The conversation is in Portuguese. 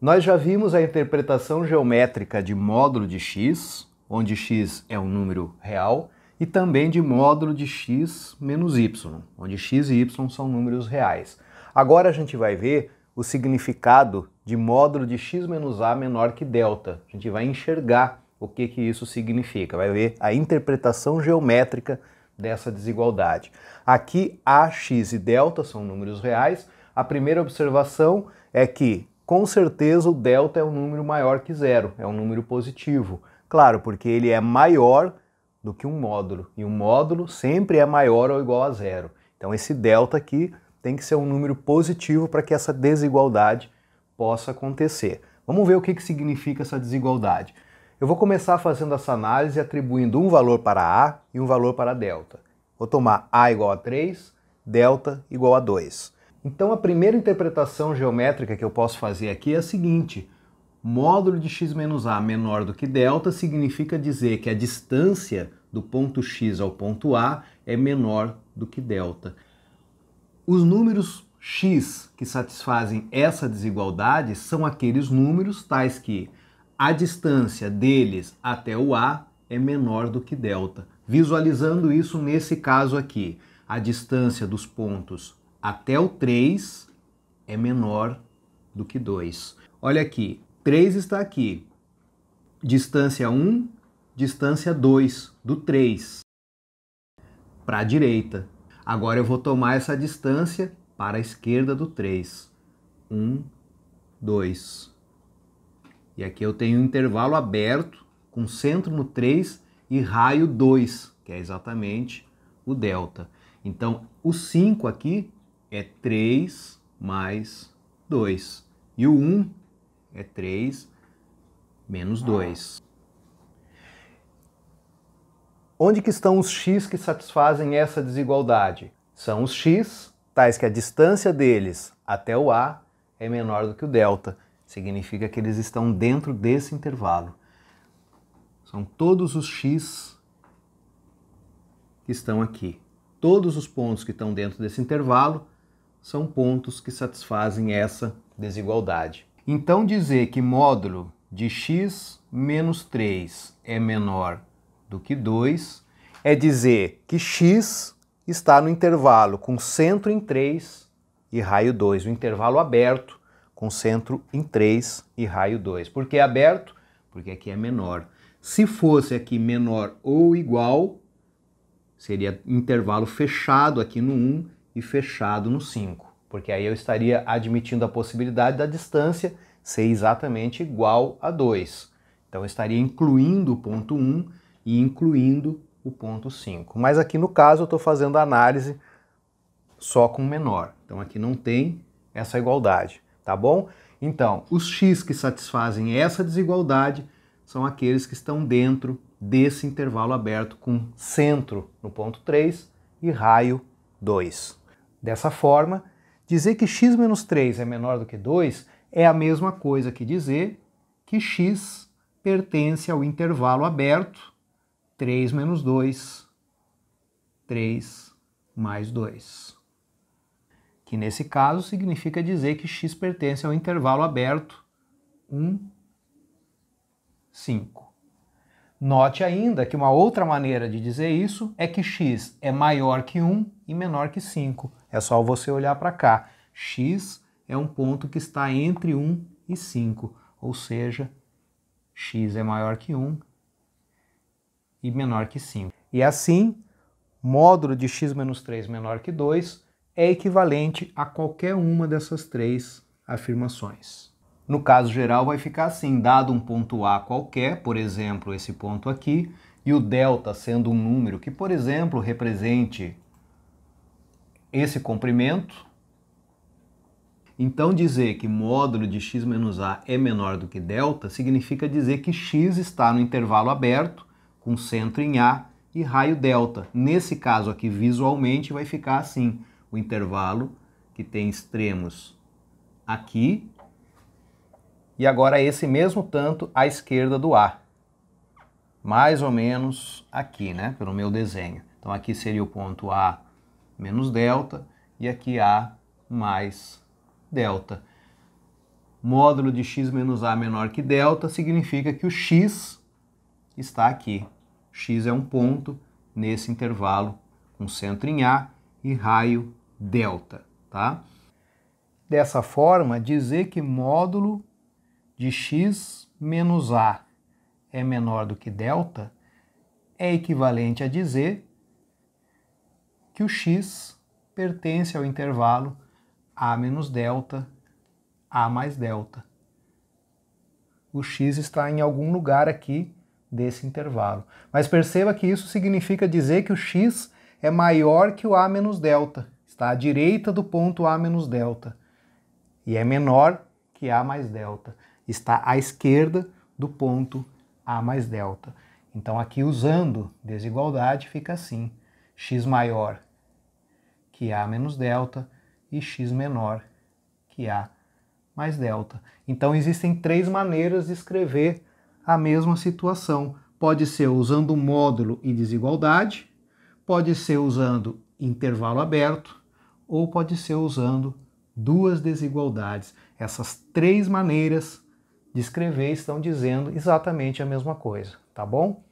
Nós já vimos a interpretação geométrica de módulo de x, onde x é um número real, e também de módulo de x menos y, onde x e y são números reais. Agora a gente vai ver o significado de módulo de x menos a menor que delta. A gente vai enxergar o que isso significa, vai ver a interpretação geométrica dessa desigualdade. Aqui a, x e delta são números reais. A primeira observação é que, com certeza, o delta é um número maior que zero, é um número positivo. Claro, porque ele é maior do que um módulo, e um módulo sempre é maior ou igual a zero. Então esse delta aqui tem que ser um número positivo para que essa desigualdade possa acontecer. Vamos ver o que significa essa desigualdade. Eu vou começar fazendo essa análise atribuindo um valor para A e um valor para delta. Vou tomar A igual a 3, delta igual a 2. Então a primeira interpretação geométrica que eu posso fazer aqui é a seguinte: módulo de x menos a menor do que delta significa dizer que a distância do ponto x ao ponto A é menor do que delta. Os números x que satisfazem essa desigualdade são aqueles números tais que a distância deles até o A é menor do que delta. Visualizando isso nesse caso aqui, a distância dos pontos até o 3 é menor do que 2. Olha aqui, 3 está aqui. Distância 1, distância 2 do 3 para a direita. Agora eu vou tomar essa distância para a esquerda do 3. 1, 2. E aqui eu tenho um intervalo aberto com centro no 3 e raio 2, que é exatamente o delta. Então, o 5 aqui é 3 mais 2. E o 1 é 3 menos 2. Onde que estão os x que satisfazem essa desigualdade? São os x, tais que a distância deles até o A é menor do que o delta. Significa que eles estão dentro desse intervalo. São todos os x que estão aqui. Todos os pontos que estão dentro desse intervalo são pontos que satisfazem essa desigualdade. Então dizer que módulo de x menos 3 é menor do que 2 é dizer que x está no intervalo com centro em 3 e raio 2, o intervalo aberto com centro em 3 e raio 2. Por que aberto? Porque aqui é menor. Se fosse aqui menor ou igual, seria intervalo fechado aqui no 1 e fechado no 5. Porque aí eu estaria admitindo a possibilidade da distância ser exatamente igual a 2. Então eu estaria incluindo o ponto 1 e incluindo o ponto 5. Mas aqui no caso eu estou fazendo a análise só com menor. Então aqui não tem essa igualdade. Tá bom? Então, os x que satisfazem essa desigualdade são aqueles que estão dentro desse intervalo aberto com centro no ponto 3 e raio 2. Dessa forma, dizer que x menos 3 é menor do que 2 é a mesma coisa que dizer que x pertence ao intervalo aberto 3 menos 2, 3 mais 2. Que nesse caso significa dizer que x pertence ao intervalo aberto 1, 5. Note ainda que uma outra maneira de dizer isso é que x é maior que 1 e menor que 5. É só você olhar para cá. X é um ponto que está entre 1 e 5, ou seja, x é maior que 1 e menor que 5. E assim, módulo de x menos 3 menor que 2 é equivalente a qualquer uma dessas três afirmações. No caso geral vai ficar assim, dado um ponto A qualquer, por exemplo, esse ponto aqui, e o delta sendo um número que, por exemplo, represente esse comprimento, então dizer que módulo de x menos a é menor do que delta significa dizer que x está no intervalo aberto, com centro em A e raio delta. Nesse caso aqui, visualmente, vai ficar assim, o intervalo que tem extremos aqui e agora esse mesmo tanto à esquerda do A. Mais ou menos aqui, né, pelo meu desenho. Então aqui seria o ponto A menos delta e aqui A mais delta. módulo de x menos a menor que delta, significa que o x está aqui. X é um ponto nesse intervalo com centro em A e raio delta, tá? Dessa forma, dizer que módulo de x menos a é menor do que delta é equivalente a dizer que o x pertence ao intervalo a menos delta, a mais delta. O x está em algum lugar aqui desse intervalo. Mas perceba que isso significa dizer que o x é maior que o a menos delta. Está à direita do ponto a menos delta. E é menor que a mais delta. Está à esquerda do ponto a mais delta. Então aqui, usando desigualdade, fica assim: x maior que a menos delta e x menor que a mais delta. Então existem três maneiras de escrever a mesma situação. Pode ser usando módulo e desigualdade, pode ser usando intervalo aberto, ou pode ser usando duas desigualdades. Essas três maneiras de escrever estão dizendo exatamente a mesma coisa, tá bom?